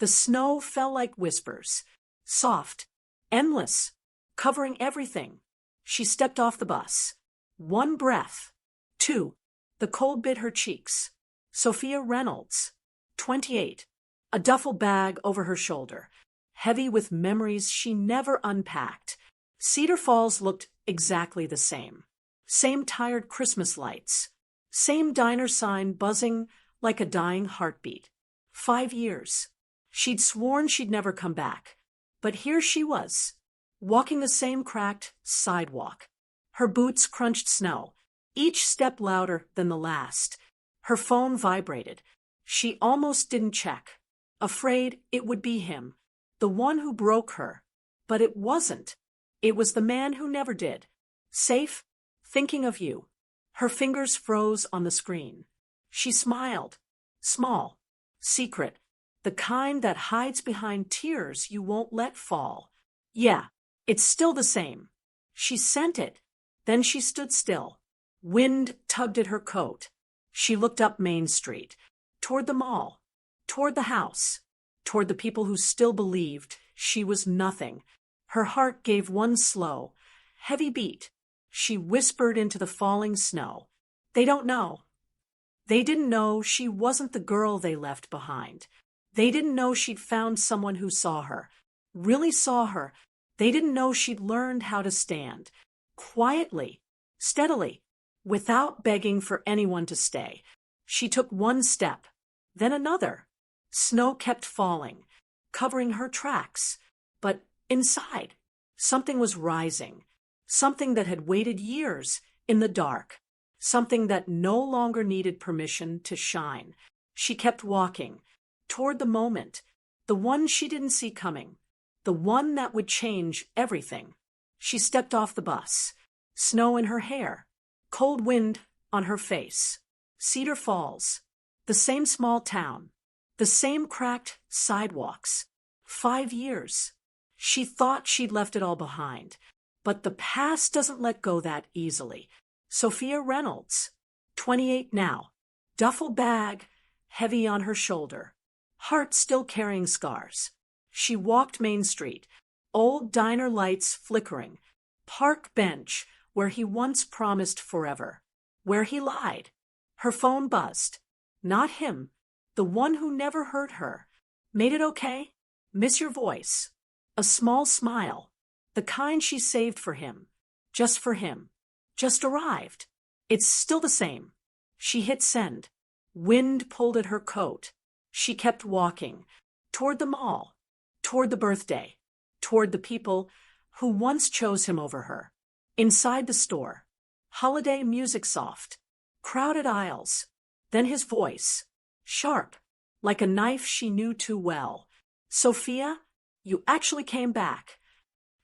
The snow fell like whispers, soft, endless, covering everything. She stepped off the bus. One breath. Two. The cold bit her cheeks. Sophia Reynolds, 28, a duffel bag over her shoulder, heavy with memories she never unpacked. Cedar Falls looked exactly the same. Same tired Christmas lights. Same diner sign buzzing like a dying heartbeat. 5 years. She'd sworn she'd never come back. But here she was, walking the same cracked sidewalk. Her boots crunched snow, each step louder than the last. Her phone vibrated. She almost didn't check, afraid it would be him, the one who broke her. But it wasn't. It was the man who never did. Safe, thinking of you. Her fingers froze on the screen. She smiled. Small, secret, the kind that hides behind tears you won't let fall. Yeah, it's still the same. She sent it. Then she stood still. Wind tugged at her coat. She looked up Main Street, toward the mall, toward the house, toward the people who still believed she was nothing. Her heart gave one slow, heavy beat. She whispered into the falling snow. They don't know. They didn't know she wasn't the girl they left behind. They didn't know she'd found someone who saw her, really saw her. They didn't know she'd learned how to stand, quietly, steadily, without begging for anyone to stay. She took one step, then another. Snow kept falling, covering her tracks. But inside, something was rising, something that had waited years in the dark, something that no longer needed permission to shine. She kept walking, toward the moment, the one she didn't see coming, the one that would change everything. She stepped off the bus, snow in her hair, cold wind on her face. Cedar Falls, the same small town, the same cracked sidewalks. 5 years. She thought she'd left it all behind, but the past doesn't let go that easily. Sophia Reynolds, 28 now, duffel bag heavy on her shoulder, heart still carrying scars. She walked Main Street, old diner lights flickering, park bench where he once promised forever, where he lied. Her phone buzzed. Not him, the one who never hurt her. Made it okay? Miss your voice. A small smile, the kind she saved for him, just for him, just arrived. It's still the same. She hit send. Wind pulled at her coat. She kept walking, toward the mall, toward the birthday, toward the people who once chose him over her. Inside the store, holiday music soft, crowded aisles, then his voice, sharp, like a knife she knew too well. Sophia, you actually came back.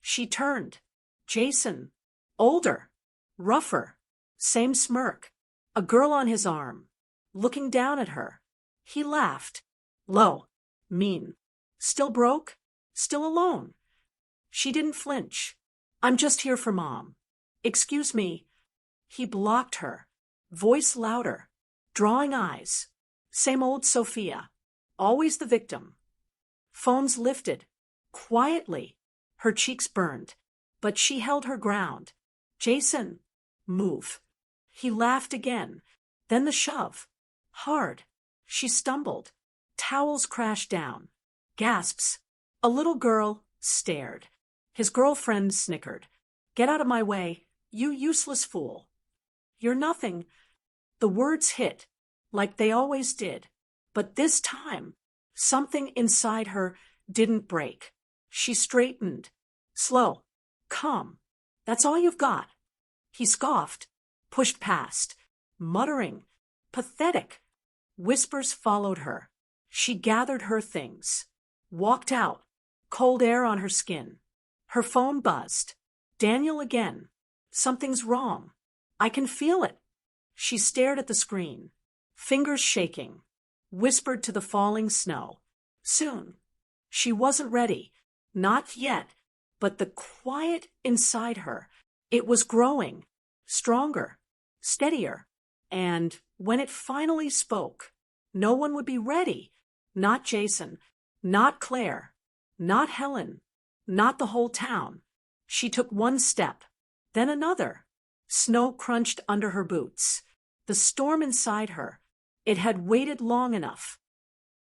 She turned. Jason, older, rougher, same smirk, a girl on his arm, looking down at her. He laughed, low, mean. Still broke? Still alone? She didn't flinch. I'm just here for Mom. Excuse me. He blocked her, voice louder, drawing eyes. Same old Sophia, always the victim. Phones lifted, quietly. Her cheeks burned, but she held her ground. Jason, move. He laughed again, then the shove. Hard. She stumbled. Towels crashed down. Gasps. A little girl stared. His girlfriend snickered. Get out of my way, you useless fool. You're nothing. The words hit, like they always did. But this time, something inside her didn't break. She straightened. Slow. Calm. That's all you've got. He scoffed, pushed past, muttering. Pathetic. Whispers followed her. She gathered her things. Walked out, cold air on her skin. Her phone buzzed. Daniel again. Something's wrong. I can feel it. She stared at the screen, fingers shaking, whispered to the falling snow. Soon. She wasn't ready. Not yet. But the quiet inside her, it was growing, stronger, steadier. And when it finally spoke, no one would be ready. Not Jason, Not Claire. Not Helen. Not the whole town. She took one step, then another. Snow crunched under her boots. The storm inside her. It had waited long enough.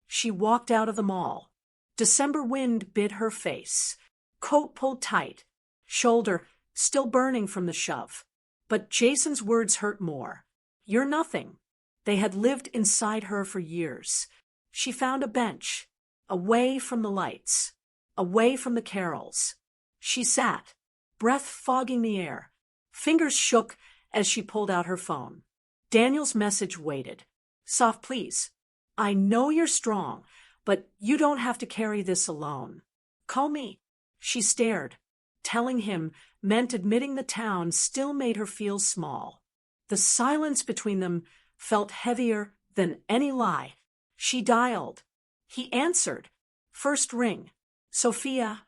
She walked out of the mall. December wind bit her face. Coat pulled tight. Shoulder still burning from the shove. But Jason's words hurt more. You're nothing. They had lived inside her for years. She found a bench, away from the lights, away from the carols. She sat, breath fogging the air. Fingers shook as she pulled out her phone. Daniel's message waited. Soft, please. I know you're strong, but you don't have to carry this alone. Call me. She stared. Telling him meant admitting the town still made her feel small. The silence between them felt heavier than any lie. She dialed. He answered. First ring. Sophia.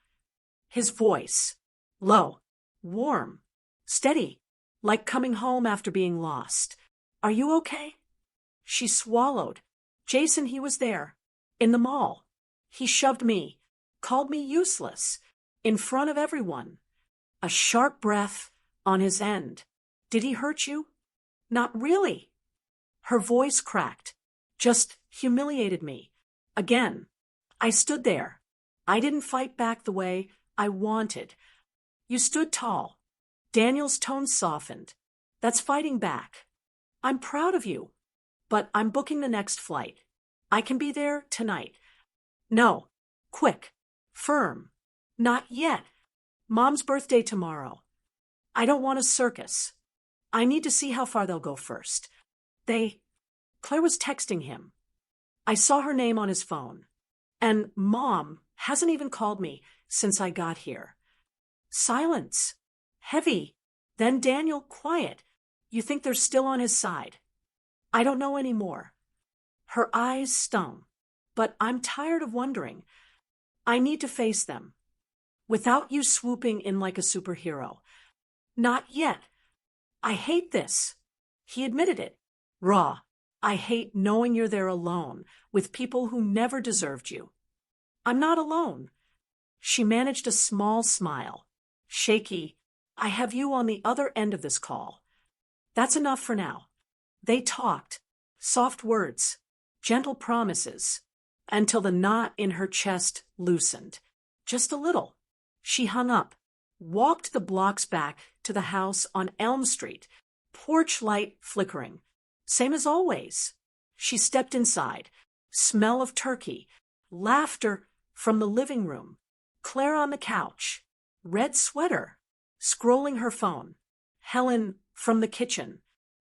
His voice. Low. Warm. Steady. Like coming home after being lost. Are you okay? She swallowed. Jason, he was there. In the mall. He shoved me. Called me useless. In front of everyone. A sharp breath on his end. Did he hurt you? Not really. Her voice cracked. Just humiliated me. Again. I stood there. I didn't fight back the way I wanted. You stood tall. Daniel's tone softened. That's fighting back. I'm proud of you. But I'm booking the next flight. I can be there tonight. No. Quick. Firm. Not yet. Mom's birthday tomorrow. I don't want a circus. I need to see how far they'll go first. Claire was texting him. I saw her name on his phone. And Mom hasn't even called me since I got here. Silence. Heavy. Then Daniel, quiet. You think they're still on his side? I don't know anymore. Her eyes stung. But I'm tired of wondering. I need to face them. Without you swooping in like a superhero. Not yet. I hate this. He admitted it. Raw. I hate knowing you're there alone, with people who never deserved you. I'm not alone. She managed a small smile. Shaky. I have you on the other end of this call. That's enough for now. They talked. Soft words. Gentle promises. Until the knot in her chest loosened. Just a little. She hung up. Walked the blocks back to the house on Elm Street. Porch light flickering. Same as always. She stepped inside. Smell of turkey. Laughter from the living room. Claire on the couch. Red sweater. Scrolling her phone. Helen from the kitchen.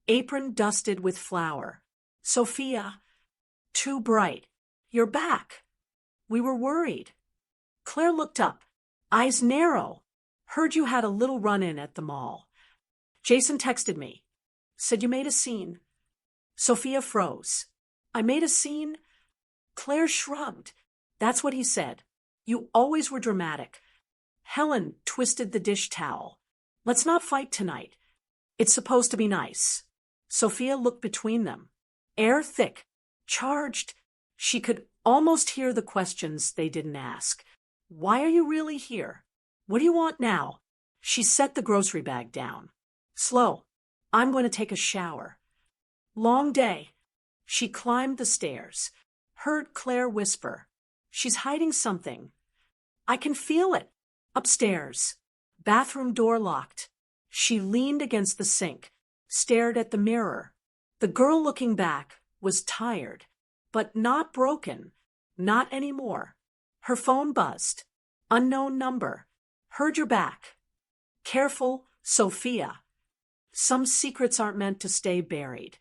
Apron dusted with flour. Sophia. Too bright. You're back. We were worried. Claire looked up. Eyes narrow. Heard you had a little run-in at the mall. Jason texted me. Said you made a scene. Sophia froze. I made a scene? Claire shrugged. That's what he said. You always were dramatic. Helen twisted the dish towel. Let's not fight tonight. It's supposed to be nice. Sophia looked between them. Air thick. Charged. She could almost hear the questions they didn't ask. Why are you really here? What do you want now? She set the grocery bag down. Slow. I'm going to take a shower. Long day. She climbed the stairs. Heard Claire whisper. She's hiding something. I can feel it. Upstairs. Bathroom door locked. She leaned against the sink. Stared at the mirror. The girl looking back was tired. But not broken. Not anymore. Her phone buzzed. Unknown number. Heard you're back. Careful, Sophia. Some secrets aren't meant to stay buried.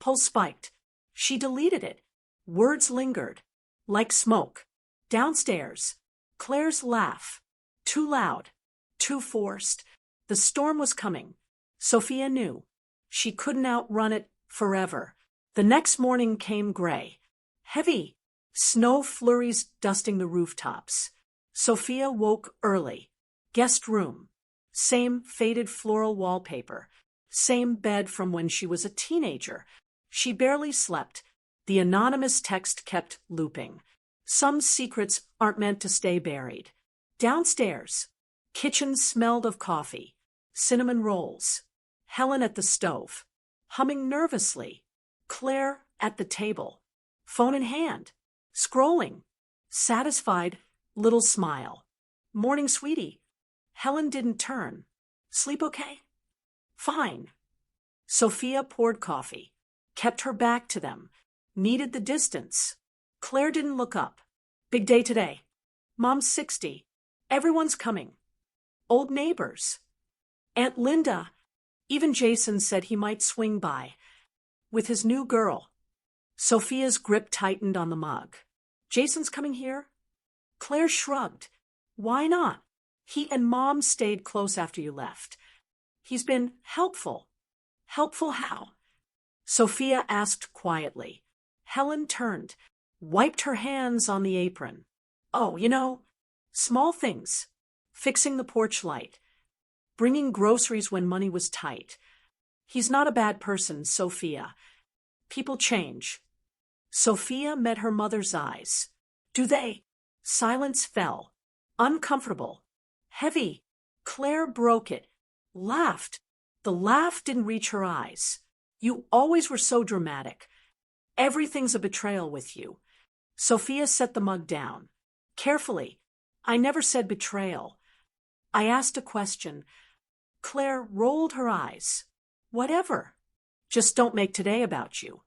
Pulse spiked. She deleted it. Words lingered. Like smoke. Downstairs. Claire's laugh. Too loud. Too forced. The storm was coming. Sophia knew. She couldn't outrun it forever. The next morning came gray. Heavy. Snow flurries dusting the rooftops. Sophia woke early. Guest room. Same faded floral wallpaper. Same bed from when she was a teenager. She barely slept. The anonymous text kept looping. Some secrets aren't meant to stay buried. Downstairs, kitchen smelled of coffee, cinnamon rolls, Helen at the stove, humming nervously, Claire at the table, phone in hand, scrolling, satisfied, little smile. Morning, sweetie. Helen didn't turn. Sleep okay? Fine. Sophia poured coffee, kept her back to them, needed the distance. Claire didn't look up. Big day today. Mom's 60. Everyone's coming. Old neighbors. Aunt Linda. Even Jason said he might swing by. With his new girl. Sophia's grip tightened on the mug. Jason's coming here? Claire shrugged. Why not? He and Mom stayed close after you left. He's been helpful. Helpful how? Sophia asked quietly. Helen turned, wiped her hands on the apron. Oh, small things. Fixing the porch light. Bringing groceries when money was tight. He's not a bad person, Sophia. People change. Sophia met her mother's eyes. Do they? Silence fell. Uncomfortable. Heavy. Claire broke it. Laughed. The laugh didn't reach her eyes. You always were so dramatic. Everything's a betrayal with you. Sophia set the mug down. Carefully. I never said betrayal. I asked a question. Claire rolled her eyes. Whatever. Just don't make today about you.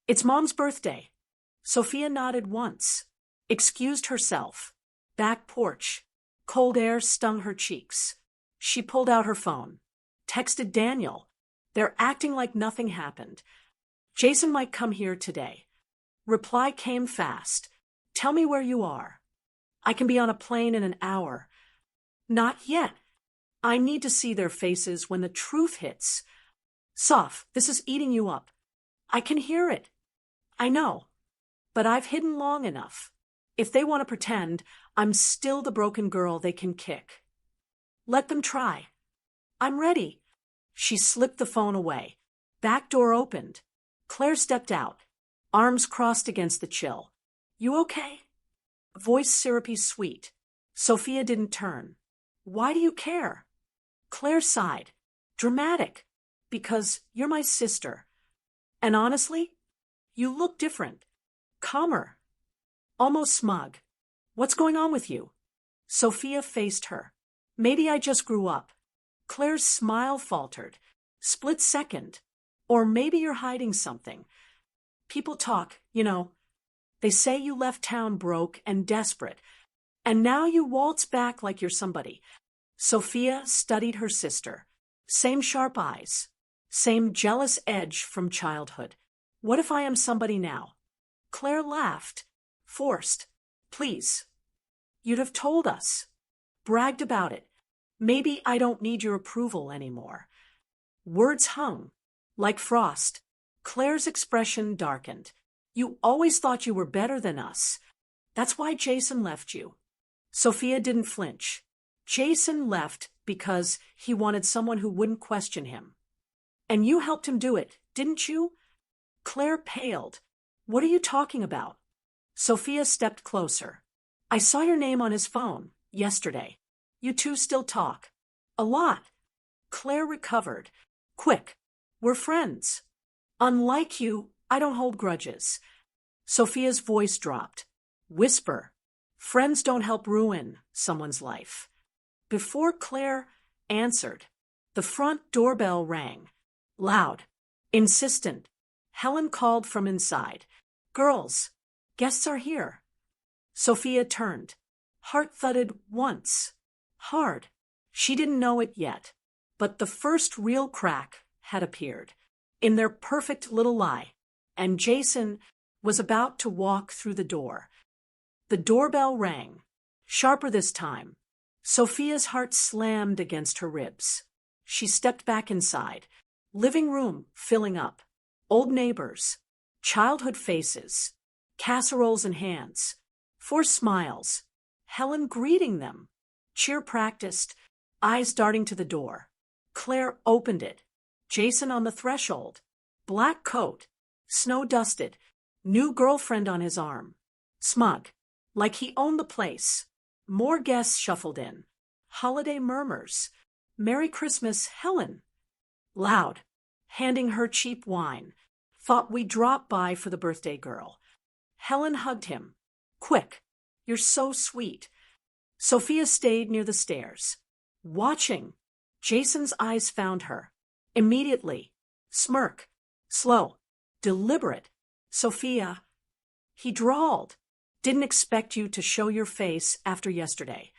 It's Mom's birthday. Sophia nodded once. Excused herself. Back porch. Cold air stung her cheeks. She pulled out her phone. Texted Daniel. They're acting like nothing happened. Jason might come here today. Reply came fast. Tell me where you are. I can be on a plane in an hour. Not yet. I need to see their faces when the truth hits. Soph, this is eating you up. I can hear it. I know. But I've hidden long enough. If they want to pretend, I'm still the broken girl they can kick. Let them try. I'm ready. She slipped the phone away. Back door opened. Claire stepped out. Arms crossed against the chill. You okay? Voice syrupy sweet. Sophia didn't turn. Why do you care? Claire sighed. Dramatic. Because you're my sister. And honestly, you look different. Calmer. Almost smug. What's going on with you? Sophia faced her. Maybe I just grew up. Claire's smile faltered. Split second. Or maybe you're hiding something. People talk, They say you left town broke and desperate. And now you waltz back like you're somebody. Sophia studied her sister. Same sharp eyes. Same jealous edge from childhood. What if I am somebody now? Claire laughed. Forced. Please. You'd have told us. Bragged about it. Maybe I don't need your approval anymore. Words hung. Like frost. Claire's expression darkened. You always thought you were better than us. That's why Jason left you. Sophia didn't flinch. Jason left because he wanted someone who wouldn't question him. And you helped him do it, didn't you? Claire paled. What are you talking about? Sophia stepped closer. I saw your name on his phone yesterday. You two still talk. A lot. Claire recovered. Quick. We're friends. Unlike you, I don't hold grudges. Sophia's voice dropped. Whisper. Friends don't help ruin someone's life. Before Claire answered, the front doorbell rang. Loud. Insistent. Helen called from inside. Girls, guests are here. Sophia turned. Heart thudded once. Hard. She didn't know it yet. But the first real crack had appeared. In their perfect little lie. And Jason was about to walk through the door. The doorbell rang. Sharper this time. Sophia's heart slammed against her ribs. She stepped back inside. Living room filling up. Old neighbors. Childhood faces. Casseroles in hands. Forced smiles. Helen greeting them. Cheer practiced. Eyes darting to the door. Claire opened it. Jason on the threshold. Black coat. Snow dusted. New girlfriend on his arm. Smug. like he owned the place. More guests shuffled in. Holiday murmurs. Merry Christmas, Helen. Loud, handing her cheap wine. Thought we'd drop by for the birthday girl. Helen hugged him. Quick, you're so sweet. Sophia stayed near the stairs, watching. Jason's eyes found her. Immediately. Smirk. Slow. Deliberate. Sophia. He drawled. Didn't expect you to show your face after yesterday.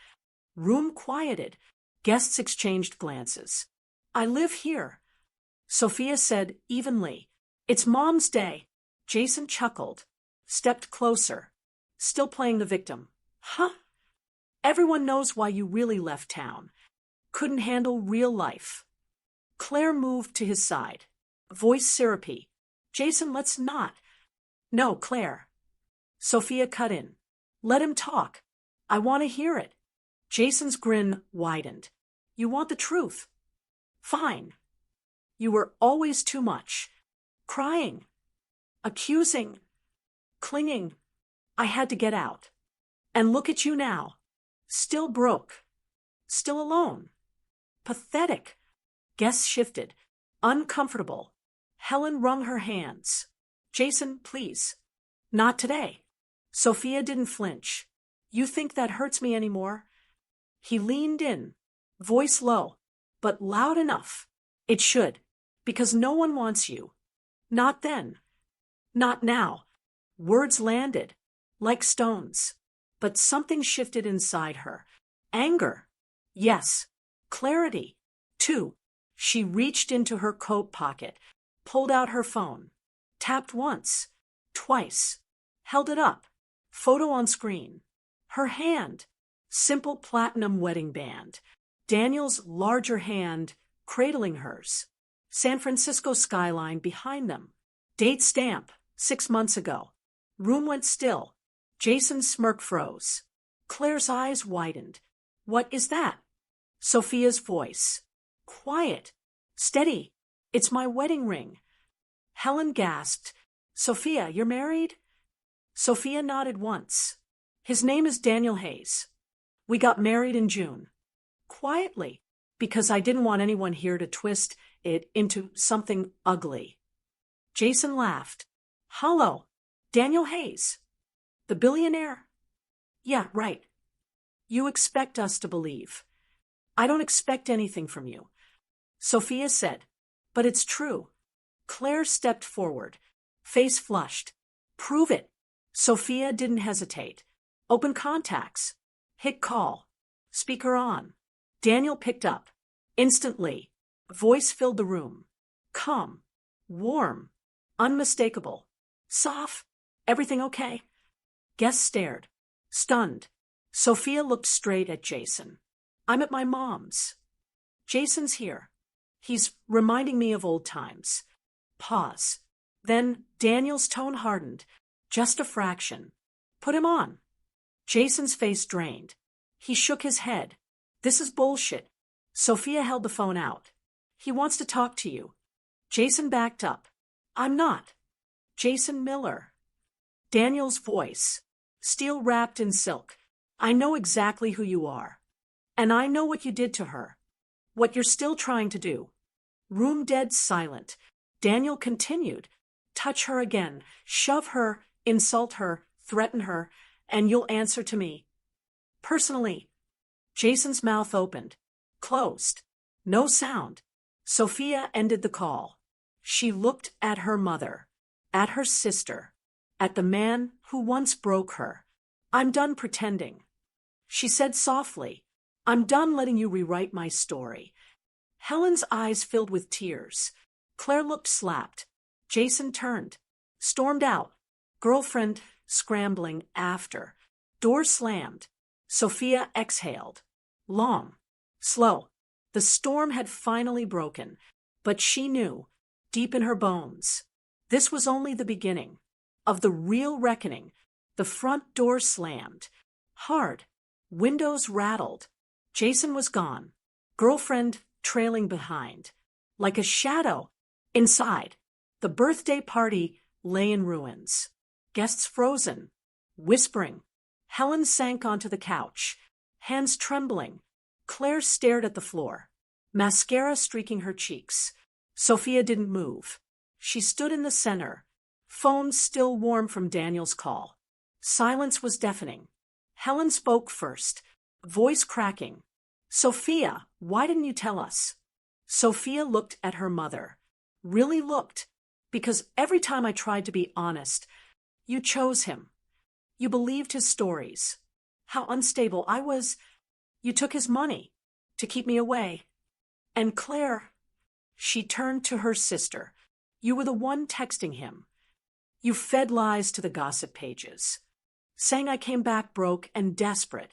Room quieted. Guests exchanged glances. I live here. Sophia said evenly. It's Mom's day. Jason chuckled. Stepped closer. Still playing the victim. Huh? Everyone knows why you really left town. Couldn't handle real life. Claire moved to his side. Voice syrupy. Jason, let's not. No, Claire. Sophia cut in. Let him talk. I want to hear it. Jason's grin widened. You want the truth? Fine. You were always too much. Crying. Accusing. Clinging. I had to get out. And look at you now. Still broke. Still alone. Pathetic. Guests shifted. Uncomfortable. Helen wrung her hands. Jason, please. Not today. Sophia didn't flinch. You think that hurts me anymore? He leaned in, voice low, but loud enough. It should, because no one wants you. Not then. Not now. Words landed, like stones. But something shifted inside her. Anger. Yes. Clarity. Too. She reached into her coat pocket, pulled out her phone, tapped once, twice, held it up, photo on screen. Her hand, simple platinum wedding band, Daniel's larger hand cradling hers, San Francisco skyline behind them, date stamp, 6 months ago. Room went still. Jason's smirk froze. Claire's eyes widened. What is that? Sophia's voice. Quiet. Steady. It's my wedding ring. Helen gasped. Sophia, you're married? Sophia nodded once. His name is Daniel Hayes. We got married in June. Quietly, because I didn't want anyone here to twist it into something ugly. Jason laughed. Hello, Daniel Hayes. The billionaire? Yeah, right. You expect us to believe. I don't expect anything from you. Sophia said, but it's true. Claire stepped forward, face flushed. Prove it. Sophia didn't hesitate. Open contacts. Hit call. Speaker on. Daniel picked up. Instantly. Voice filled the room. Calm. Warm. Unmistakable. Soft. Everything okay? Guests stared. Stunned. Sophia looked straight at Jason. I'm at my mom's. Jason's here. He's reminding me of old times. Pause. Then Daniel's tone hardened. Just a fraction. Put him on. Jason's face drained. He shook his head. This is bullshit. Sophia held the phone out. He wants to talk to you. Jason backed up. I'm not. Jason Miller. Daniel's voice. Steel wrapped in silk. I know exactly who you are. And I know what you did to her. What you're still trying to do. Room dead silent. Daniel continued. Touch her again. Shove her. Insult her. Threaten her. And you'll answer to me. Personally. Jason's mouth opened. Closed. No sound. Sophia ended the call. She looked at her mother. At her sister. At the man who once broke her. I'm done pretending. She said softly. I'm done letting you rewrite my story. Helen's eyes filled with tears. Claire looked slapped. Jason turned. Stormed out. Girlfriend scrambling after. Door slammed. Sophia exhaled. Long. Slow. The storm had finally broken. But she knew, deep in her bones, this was only the beginning. Of the real reckoning. The front door slammed. Hard. Windows rattled. Jason was gone. Girlfriend trailing behind. Like a shadow. Inside. The birthday party lay in ruins. Guests frozen. Whispering. Helen sank onto the couch, hands trembling. Claire stared at the floor, mascara streaking her cheeks. Sophia didn't move. She stood in the center, phone still warm from Daniel's call. Silence was deafening. Helen spoke first, voice cracking. "Sophia, why didn't you tell us?" Sophia looked at her mother. Really looked, because every time I tried to be honest, you chose him. You believed his stories. How unstable I was. You took his money to keep me away. And Claire, she turned to her sister. You were the one texting him. You fed lies to the gossip pages, saying I came back broke and desperate.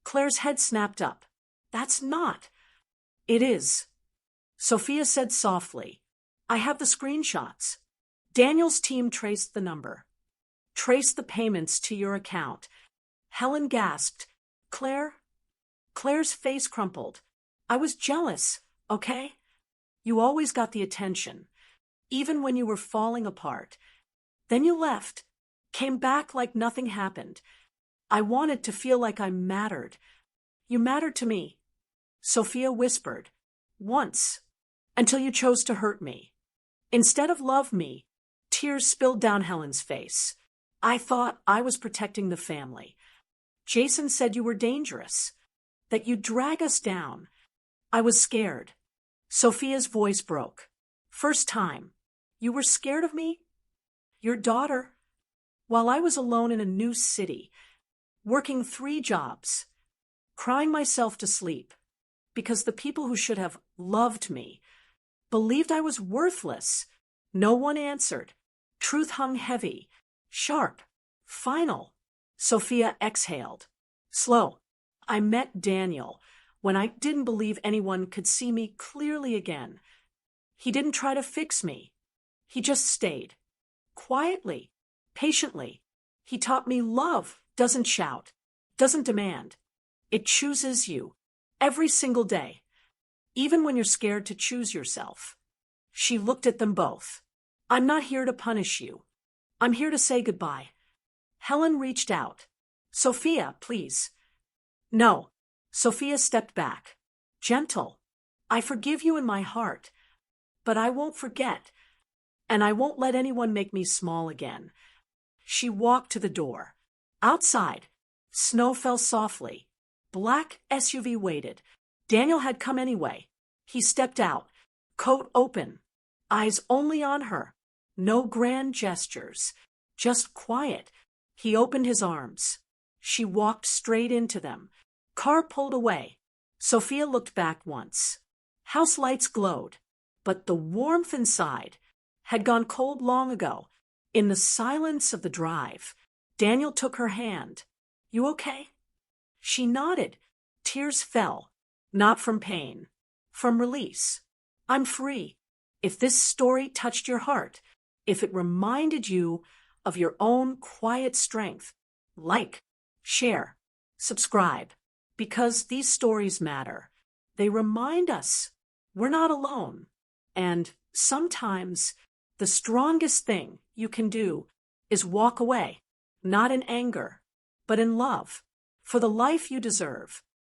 Claire's head snapped up. That's not. It is. Sophia said softly, I have the screenshots. Daniel's team traced the number. Traced the payments to your account. Helen gasped. Claire? Claire's face crumpled. I was jealous, okay? You always got the attention, even when you were falling apart. Then you left, came back like nothing happened. I wanted to feel like I mattered. You mattered to me. Sophia whispered. Once. Until you chose to hurt me. Instead of love me. Tears spilled down Helen's face. I thought I was protecting the family. Jason said you were dangerous. That you'd drag us down. I was scared. Sophia's voice broke. First time. You were scared of me? Your daughter? While I was alone in a new city, working 3 jobs, crying myself to sleep, because the people who should have loved me believed I was worthless. No one answered. Truth hung heavy, sharp, final. Sophia exhaled. Slow. I met Daniel when I didn't believe anyone could see me clearly again. He didn't try to fix me. He just stayed. Quietly, patiently. He taught me love doesn't shout, doesn't demand. It chooses you every single day, even when you're scared to choose yourself. She looked at them both. I'm not here to punish you. I'm here to say goodbye. Helen reached out. Sophia, please. No. Sophia stepped back. Gentle. I forgive you in my heart, but I won't forget, and I won't let anyone make me small again. She walked to the door. Outside, snow fell softly. Black SUV waited. Daniel had come anyway. He stepped out, coat open, eyes only on her. No grand gestures, just quiet. He opened his arms. She walked straight into them. Car pulled away. Sophia looked back once. House lights glowed, but the warmth inside had gone cold long ago. In the silence of the drive, Daniel took her hand. You okay? She nodded. Tears fell, not from pain, from release. I'm free. If this story touched your heart, if it reminded you of your own quiet strength, like, share, subscribe, because these stories matter. They remind us we're not alone. And sometimes the strongest thing you can do is walk away, not in anger, but in love, for the life you deserve.